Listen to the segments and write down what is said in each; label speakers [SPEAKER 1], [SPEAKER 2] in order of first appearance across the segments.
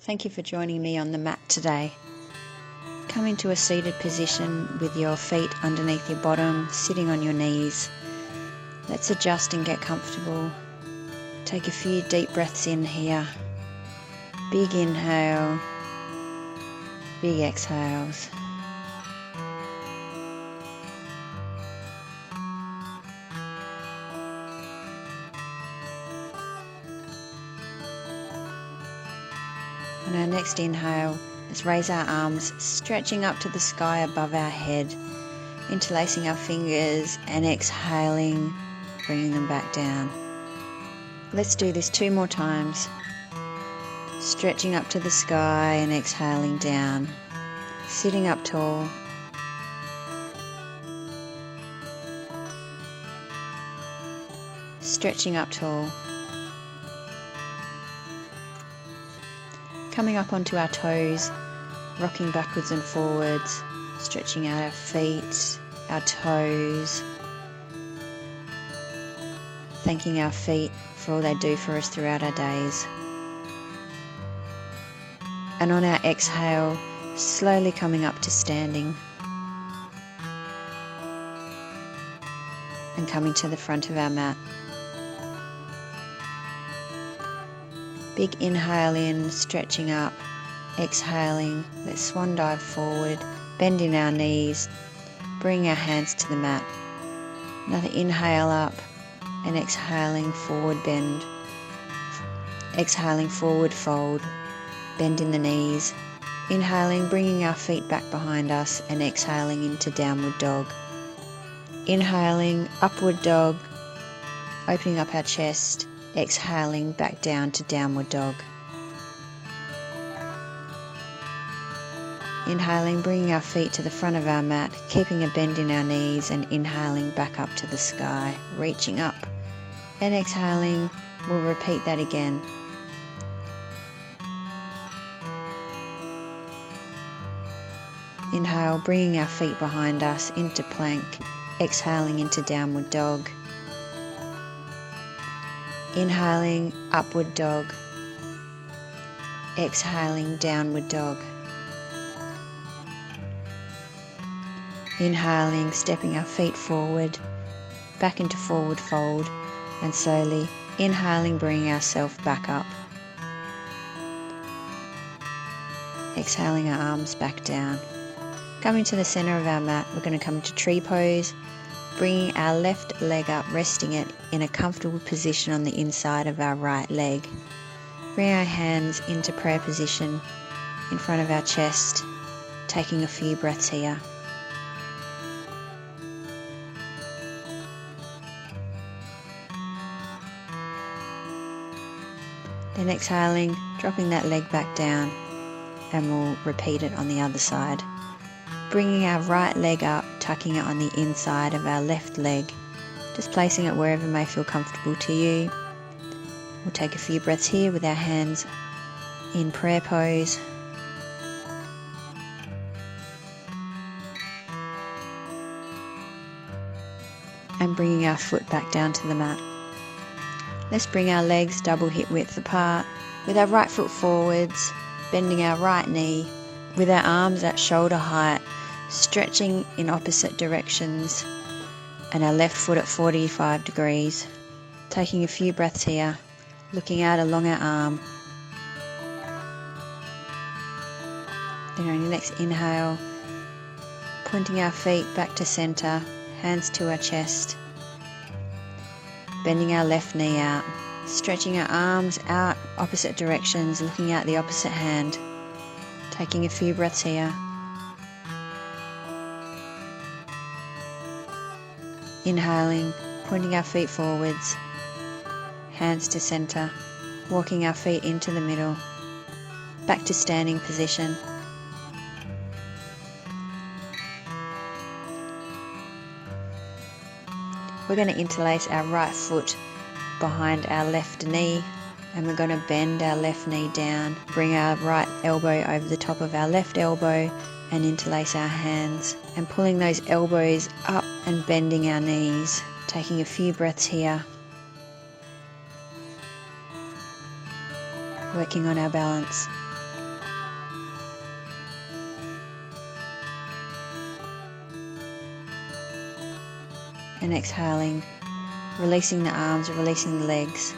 [SPEAKER 1] Thank you for joining me on the mat today. Come into a seated position with your feet underneath your bottom, sitting on your knees. Let's adjust and get comfortable. Take a few deep breaths in here. Big inhale, big exhales. On our next inhale, let's raise our arms, stretching up to the sky above our head, interlacing our fingers and exhaling, bringing them back down. Let's do this 2 more times. Stretching up to the sky and exhaling down. Sitting up tall. Stretching up tall. Coming up onto our toes, rocking backwards and forwards, stretching out our feet, our toes, thanking our feet for all they do for us throughout our days. And on our exhale, slowly coming up to standing and coming to the front of our mat. Big inhale in, stretching up, exhaling, let's swan dive forward, bending our knees, bring our hands to the mat. Another inhale up and exhaling, forward bend, exhaling, forward fold, bend in the knees, inhaling, bringing our feet back behind us and exhaling into downward dog. Inhaling, upward dog, opening up our chest, exhaling back down to downward dog. Inhaling, bringing our feet to the front of our mat, keeping a bend in our knees and inhaling back up to the sky, reaching up. And exhaling, we'll repeat that again. Inhale, bringing our feet behind us into plank, exhaling into downward dog. Inhaling, upward dog. Exhaling, downward dog. Inhaling, stepping our feet forward, back into forward fold, and slowly inhaling, bringing ourselves back up. Exhaling, our arms back down. Coming to the center of our mat, we're going to come into tree pose, bringing our left leg up, resting it in a comfortable position on the inside of our right leg. Bring our hands into prayer position in front of our chest, taking a few breaths here. Then exhaling, dropping that leg back down, and we'll repeat it on the other side. Bringing our right leg up, tucking it on the inside of our left leg, just placing it wherever may feel comfortable to you. We'll take a few breaths here with our hands in prayer pose. And bringing our foot back down to the mat. Let's bring our legs double hip width apart, with our right foot forwards, bending our right knee, with our arms at shoulder height, stretching in opposite directions, and our left foot at 45 degrees. Taking a few breaths here, looking out along our arm. Then on your next inhale, pointing our feet back to center, hands to our chest, bending our left knee out, stretching our arms out opposite directions, looking out the opposite hand. Taking a few breaths here. Inhaling, pointing our feet forwards, hands to center, walking our feet into the middle, back to standing position. We're going to interlace our right foot behind our left knee, and we're going to bend our left knee down, bring our right elbow over the top of our left elbow and interlace our hands, and pulling those elbows up and bending our knees. Taking a few breaths here. Working on our balance. and exhaling, releasing the arms, releasing the legs,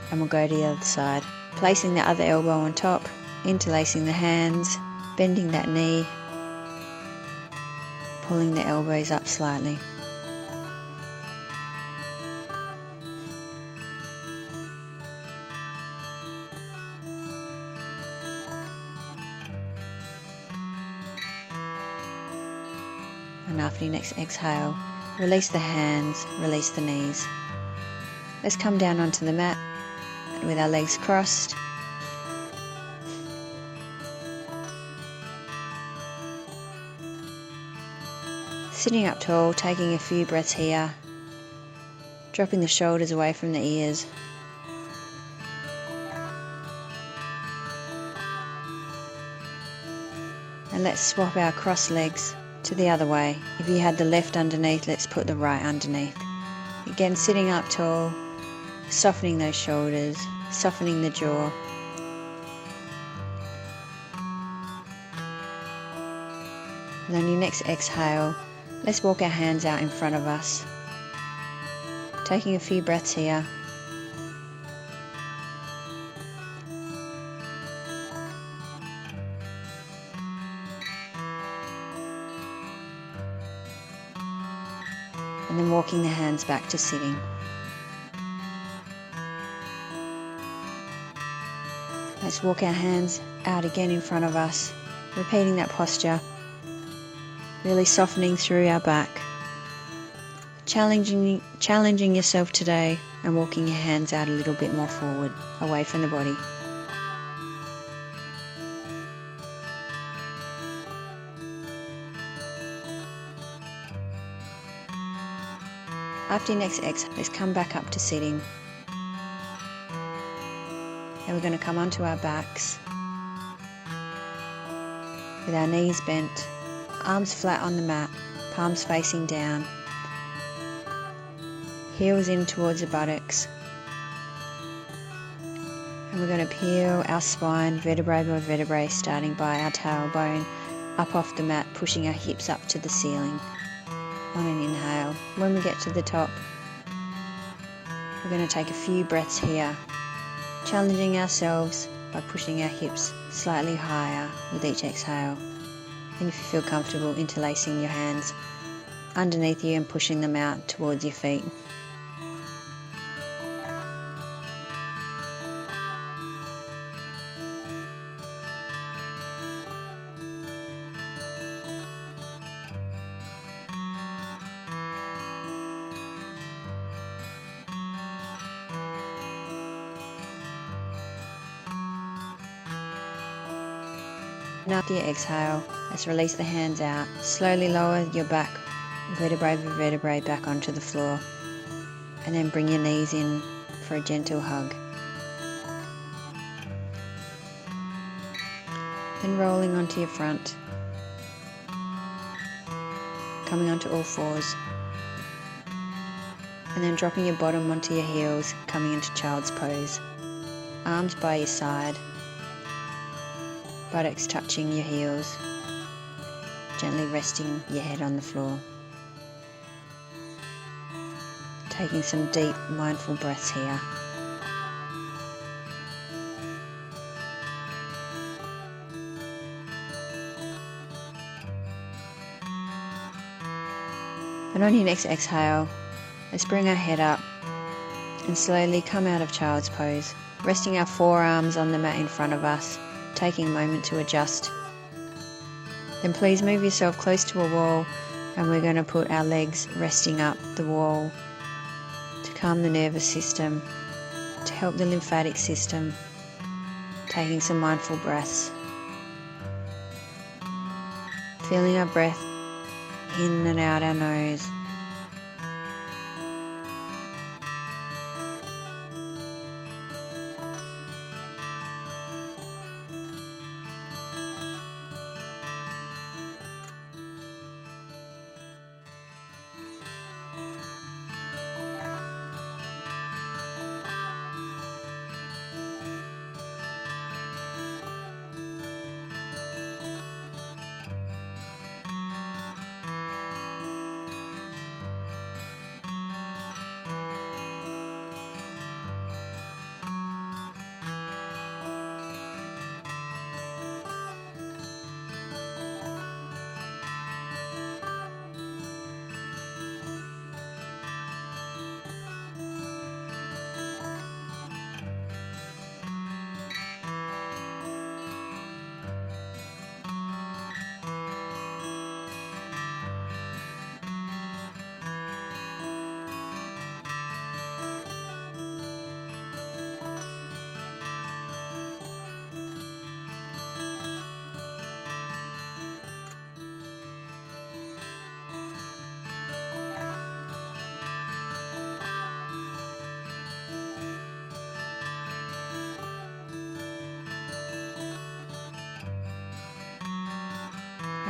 [SPEAKER 1] and we'll go to the other side. Placing the other elbow on top, interlacing the hands, bending that knee, pulling the elbows up slightly. And after your next exhale, release the hands, release the knees. Let's come down onto the mat with our legs crossed. Sitting up tall, taking a few breaths here, dropping the shoulders away from the ears. And let's swap our crossed legs to the other way. If you had the left underneath, let's put the right underneath. Again, sitting up tall, softening those shoulders, softening the jaw. And on your next exhale, let's walk our hands out in front of us. Taking a few breaths here. And then walking the hands back to sitting. Let's walk our hands out again in front of us, repeating that posture, really softening through our back. Challenging yourself today and walking your hands out a little bit more forward, away from the body. After your next exhale, let's come back up to sitting. And we're going to come onto our backs with our knees bent, arms flat on the mat, palms facing down, heels in towards the buttocks. And we're going to peel our spine vertebrae by vertebrae, starting by our tailbone up off the mat, pushing our hips up to the ceiling. On an inhale. When we get to the top, we're going to take a few breaths here, challenging ourselves by pushing our hips slightly higher with each exhale. And if you feel comfortable, interlacing your hands underneath you and pushing them out towards your feet. And after your exhale, let's release the hands out. Slowly lower your back, vertebrae by vertebrae, back onto the floor. And then bring your knees in for a gentle hug. Then rolling onto your front. Coming onto all fours. And then dropping your bottom onto your heels, coming into child's pose. Arms by your side. Buttocks touching your heels, gently resting your head on the floor. Taking some deep, mindful breaths here. And on your next exhale, let's bring our head up and slowly come out of child's pose, resting our forearms on the mat in front of us, taking a moment to adjust. Then please move yourself close to a wall, and we're going to put our legs resting up the wall to calm the nervous system, to help the lymphatic system, taking some mindful breaths. Feeling our breath in and out our nose.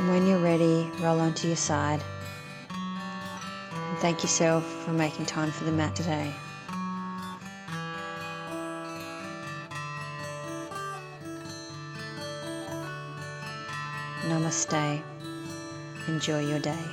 [SPEAKER 1] And when you're ready, roll onto your side. And thank yourself for making time for the mat today. Namaste. Enjoy your day.